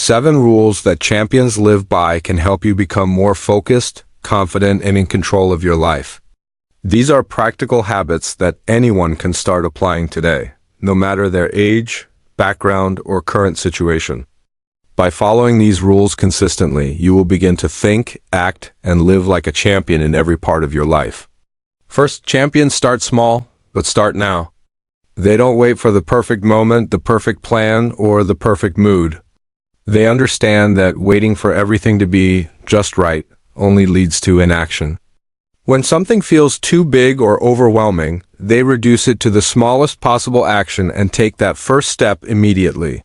7 rules that champions live by can help you become more focused, confident, and in control of your life. These are practical habits that anyone can start applying today, no matter their age, background, or current situation. By following these rules consistently, you will begin to think, act, and live like a champion in every part of your life. First, champions start small, but start now. They don't wait for the perfect moment, the perfect plan, or the perfect mood. They understand that waiting for everything to be just right only leads to inaction. When something feels too big or overwhelming, they reduce it to the smallest possible action and take that first step immediately.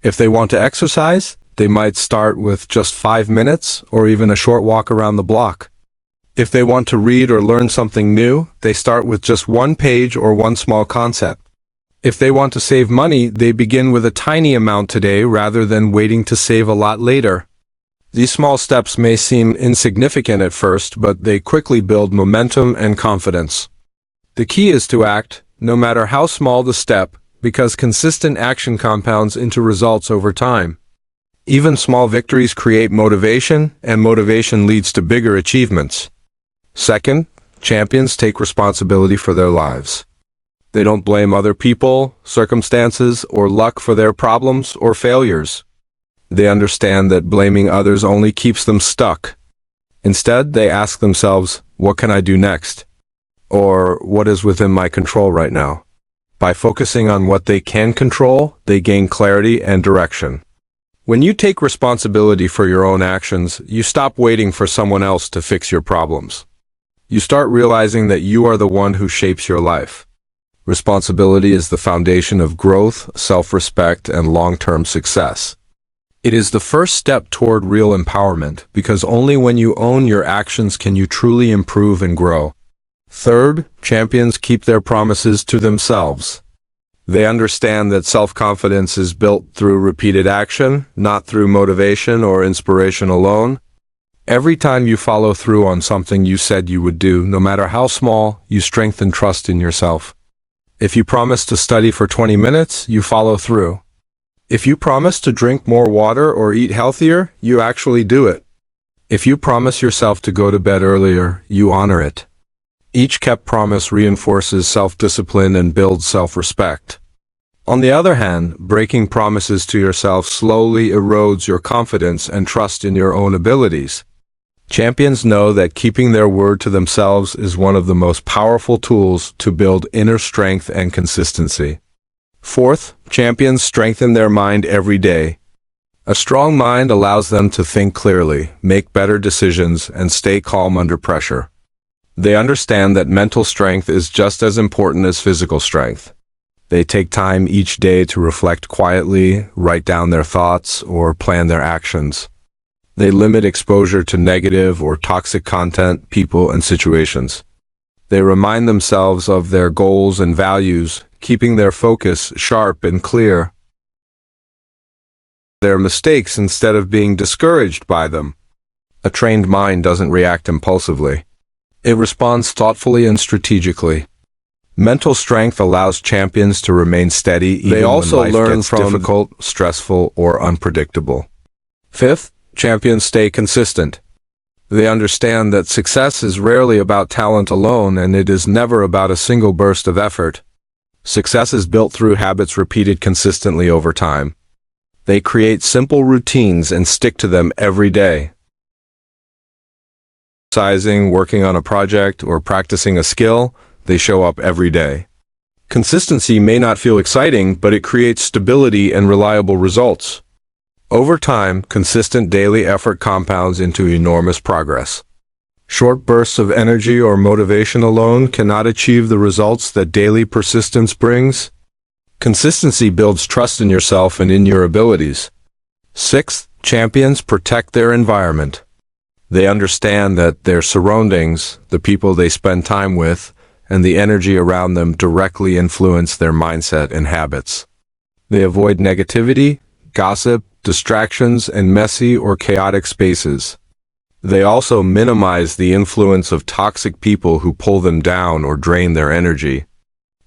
If they want to exercise, they might start with just 5 minutes or even a short walk around the block. If they want to read or learn something new, they start with just 1 page or 1 small concept. If they want to save money, they begin with a tiny amount today rather than waiting to save a lot later. These small steps may seem insignificant at first, but they quickly build momentum and confidence. The key is to act, no matter how small the step, because consistent action compounds into results over time. Even small victories create motivation, and motivation leads to bigger achievements. Second, champions take responsibility for their lives. They don't blame other people, circumstances, or luck for their problems or failures. They understand that blaming others only keeps them stuck. Instead, they ask themselves, what can I do next? Or what is within my control right now? By focusing on what they can control, they gain clarity and direction. When you take responsibility for your own actions, you stop waiting for someone else to fix your problems. You start realizing that you are the one who shapes your life. Responsibility is the foundation of growth, self-respect, and long-term success. It is the first step toward real empowerment, because only when you own your actions can you truly improve and grow. Third, champions keep their promises to themselves. They understand that self-confidence is built through repeated action, not through motivation or inspiration alone. Every time you follow through on something you said you would do, no matter how small, you strengthen trust in yourself. If you promise to study for 20 minutes, you follow through. If you promise to drink more water or eat healthier, you actually do it. If you promise yourself to go to bed earlier, you honor it. Each kept promise reinforces self-discipline and builds self-respect. On the other hand, breaking promises to yourself slowly erodes your confidence and trust in your own abilities. Champions know that keeping their word to themselves is one of the most powerful tools to build inner strength and consistency. Fourth, champions strengthen their mind every day. A strong mind allows them to think clearly, make better decisions, and stay calm under pressure. They understand that mental strength is just as important as physical strength. They take time each day to reflect quietly, write down their thoughts, or plan their actions. They limit exposure to negative or toxic content, people, and situations. They remind themselves of their goals and values, keeping their focus sharp and clear. Their mistakes instead of being discouraged by them. A trained mind doesn't react impulsively. It responds thoughtfully and strategically. Mental strength allows champions to remain steady even when life gets difficult, stressful, or unpredictable. Fifth, champions stay consistent. They understand that success is rarely about talent alone, and it is never about a single burst of effort. Success is built through habits repeated consistently over time. They create simple routines and stick to them every day. Exercising, working on a project, or practicing a skill, they show up every day. Consistency may not feel exciting, but it creates stability and reliable results. Over time, consistent daily effort compounds into enormous progress. Short bursts of energy or motivation alone cannot achieve the results that daily persistence brings. Consistency builds trust in yourself and in your abilities. Sixth, champions protect their environment. They understand that their surroundings, the people they spend time with, and the energy around them directly influence their mindset and habits. They avoid negativity, gossip, distractions, and messy or chaotic spaces. They also minimize the influence of toxic people who pull them down or drain their energy.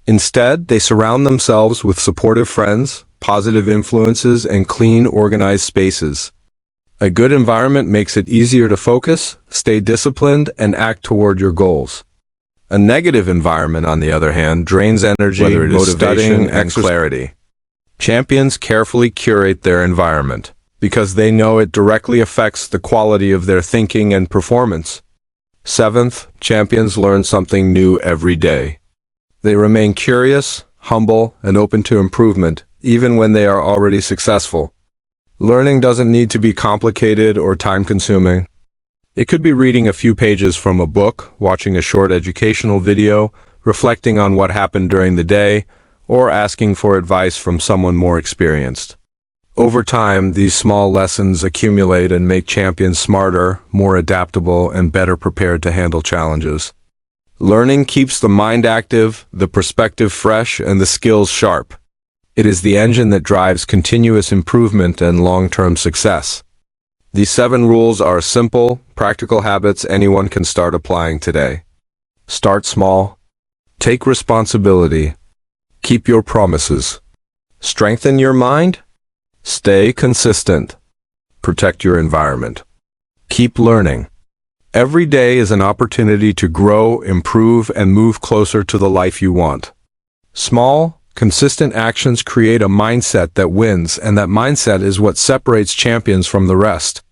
Instead, they surround themselves with supportive friends, positive influences, and clean, organized spaces. A good environment makes it easier to focus, stay disciplined, and act toward your goals. A negative environment, on the other hand, drains energy, whether it is motivation, studying, and clarity. Champions carefully curate their environment because they know it directly affects the quality of their thinking and performance. Seventh, champions learn something new every day. They remain curious, humble, and open to improvement, even when they are already successful. Learning doesn't need to be complicated or time-consuming. It could be reading a few pages from a book, watching a short educational video, reflecting on what happened during the day, or asking for advice from someone more experienced. Over time, these small lessons accumulate and make champions smarter, more adaptable, and better prepared to handle challenges. Learning keeps the mind active, the perspective fresh, and the skills sharp. It is the engine that drives continuous improvement and long-term success. These 7 rules are simple, practical habits anyone can start applying today. Start small. Take responsibility. Keep your promises. Strengthen your mind. Stay consistent. Protect your environment. Keep learning. Every day is an opportunity to grow, improve, and move closer to the life you want. Small, consistent actions create a mindset that wins, and that mindset is what separates champions from the rest.